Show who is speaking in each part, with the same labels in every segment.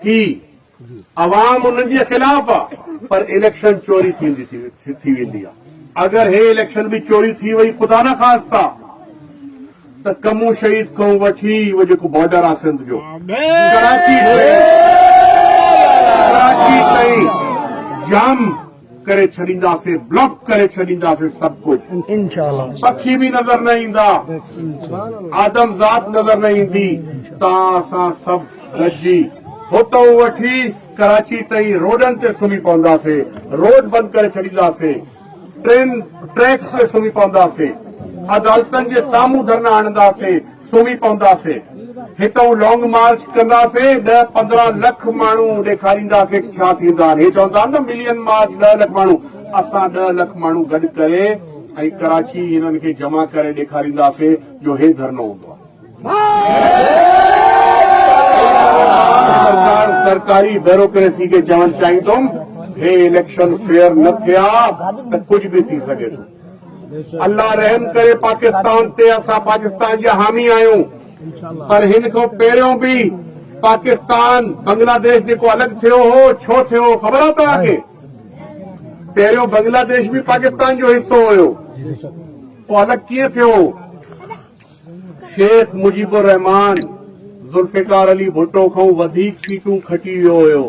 Speaker 1: की अवाम उन्हनि जे खिलाफ़ आहे, पर इलेक्शन चोरी थी वेंदी आहे। अगर हे इलेक्शन भी चोरी थी वही खुदा न ख़ास्ता त कमू शहीद खां वठी वो जेको बॉर्डर आहे सिंध जो कराची ताईं जाम करे छॾींदासीं, ब्लॉक करे छॾींदासीं सब कुछ इंशाअल्लाह। पखी भी नज़र न ईंदा, आदमज़ात नज़र न ईंदी, तव्हां असां सभु गॾिजी हुतां वठी कराची ताईं रोडनि ते सुम्ही पवंदासीं, रोड बंदि करे छॾींदासीं, ट्रेन ट्रैक्स ते सुम्ही पवंदासीं, अदालतनि जे साम्हूं धरना हणंदासीं, सुम्ही पवंदासीं, हितां लॉन्ग मार्च कंदासीं, 10-15 लख माण्हू ॾेखारींदासीं छा थींदा आहिनि। हे चवंदा न मिलियन मार्च 10 लख माण्हू, असां 10 लख माण्हू गॾु करे ऐं कराची हिननि खे जमा करे ॾेखारींदासीं जो हे धरनो हूंदो आहे। सरकारी ब्यूरोक्रेसी खे चवणु चाहींदुमि हे इलेक्शन फेयर न थिया त कुझु बि थी सघे थो। अल्लाह रहम करे पाकिस्तान ते, असां पाकिस्तान जा हामी आहियूं, पर हिन खां पहिरियों बि पाकिस्तान बांग्लादेश जेको अलॻि थियो हो, छो थियो हो ख़बर आहे तव्हांखे? पहिरियों बांग्लादेश भी पाकिस्तान जो हिस्सो हुयो, पोइ अलॻि कीअं थियो? शेख मुजीबुर रहमान जुल्फिकार अली भुट्टो खां वधीक सीटूं खटी वियो हुयो,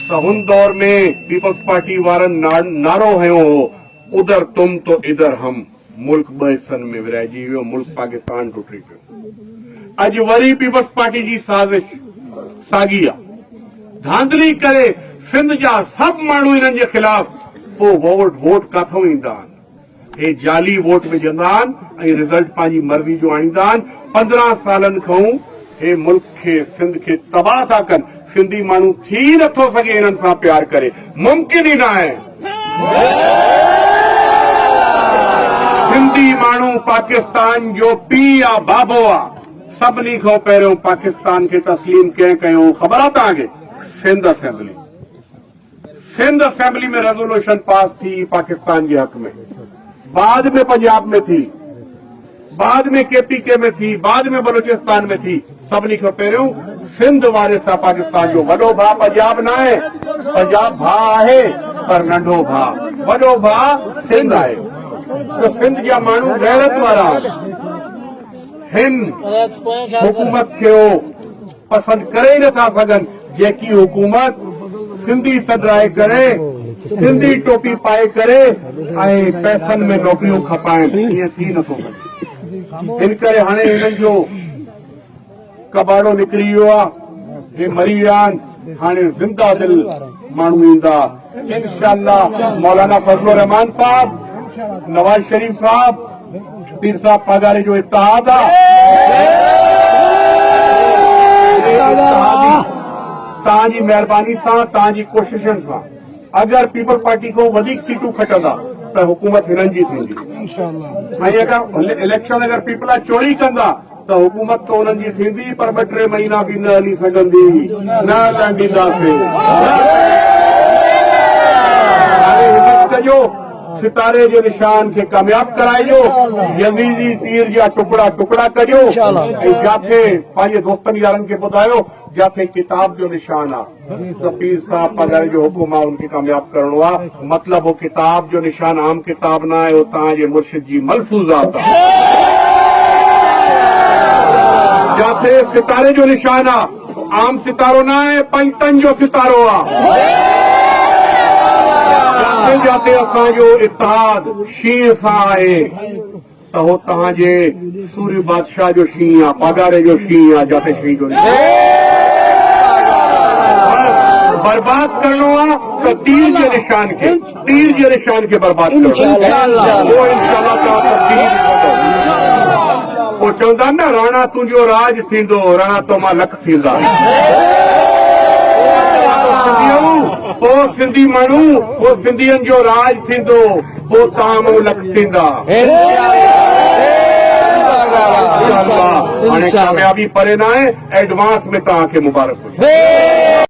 Speaker 1: त हुन दौर में पीपल्स पार्टी वारनि नारो हयो हो, उधर तुम तो इधर हम, मुल्क ॿ हिस्सनि में विरहाइजी वियो, मुल्क पाकिस्तान टुटी पियो। अॼु वरी पीपल्स पार्टी जी साज़िश साॻी आहे, धांधली करे सिंध जा सभु माण्हू हिननि जे ख़िलाफ़, पोइ वोट काथों ईंदा आहिनि? हे जाली वोट विझंदा आहिनि ऐं रिज़ल्ट पंहिंजी मर्ज़ी जो आणींदा आहिनि। 15 सालनि खां हे मुल्क खे, सिंध खे तबाह था कनि। सिंधी माण्हू थी नथो सघे हिननि सां प्यार करे, मुमकिन ई न आहे। सिंधी माण्हू पाकिस्तान जो पीउ आहे, बाबो आहे। सभिनी खां पहिरियों पाकिस्तान खे तस्लीम कंहिं कयो ख़बर आहे तव्हांखे? सिंध असेंबली। सिंध असेंबली में रेजोल्यूशन पास थी पाकिस्तान जे हक़ में, बाद में पंजाब में थी, बाद में KPK में थी, बाद में बलूचिस्तान में थी। सभिनी खां पहिरियों सिंध वारे सां पाकिस्तान जो वॾो भाउ पंजाब न आहे, पंजाब भाउ आहे पर नंढो भाउ, वॾो भाउ सिंध आहे। त सिंध जा माण्हू गैरत वारा हिन हुकूमत खे पसंदि करे ई नथा सघनि, जेकी हुकूमत सिंधी सदराए करे, सिंधी टोपी पाए करे ऐं पैसनि में नौकरियूं खपाइनि, ईअं थी नथो सघे। हिन करे हाणे हिननि जो कबाड़ो निकिरी वियो आहे, हे मरी विया आहिनि, हाणे ज़िंदा दिल माण्हू ईंदा इंशाअल्लाह। मौलाना फजलुर रहमान साहब, नवाज शरीफ साहब, पीर साहब पगारे जो इत्तेहाद आहे, तव्हांजी महिरबानी सां, तव्हांजी कोशिशनि सां अगर पीपल पार्टी को वधीक सीटूं खटंदा त हुकूमत हिननि जी थींदी। ऐं अगर इलेक्शन अगर पीपला चोरी कंदा त हुकूमत तो उन्हनि जी थींदी, पर 2-3 महीना भी न हली सघंदी, न हलण ॾींदासीं। हाणे हिम्मत कजो, सितारे जे निशान खे कामयाब कराइजो, यज़ीदी तीर जा टुकड़ा टुकड़ा कजो, ऐं जाथे पंहिंजे दोस्तनि यारनि खे ॿुधायो जाथे किताब जो निशान आहे त पीर साहब पगारे जो हुकुम आहे, उनखे कामयाब करणो आहे। मतिलब वो किताब जो निशान आम किताब न आहे, वो तव्हांजे मुर्शिद जी मलफूज़ात आहे। जाथे सितारे जो निशान आहे, आम सितारो न आहे, पंजतन जो सितारो आहे। जाते असांजो इत्तेहाद शींहं सां आहे त हो तव्हांजे सूर्य बादशाह जो शींहं आहे, पगारे जो शींहं आहे, जाते शींहं जो बर्बाद करणो आहे त तीर जे निशान खे बर्बाद करणो। पोइ चवंदा न राणा तुंहिंजो राज थींदो, राणा तो मां लख थींदा। पोइ सिंधी माण्हू, पोइ सिंधियुनि जो राज थींदो, पोइ तव्हां मूं लख थींदा। हाणे कामयाबी परे न आहे, एडवांस में तव्हांखे मुबारक हुजे।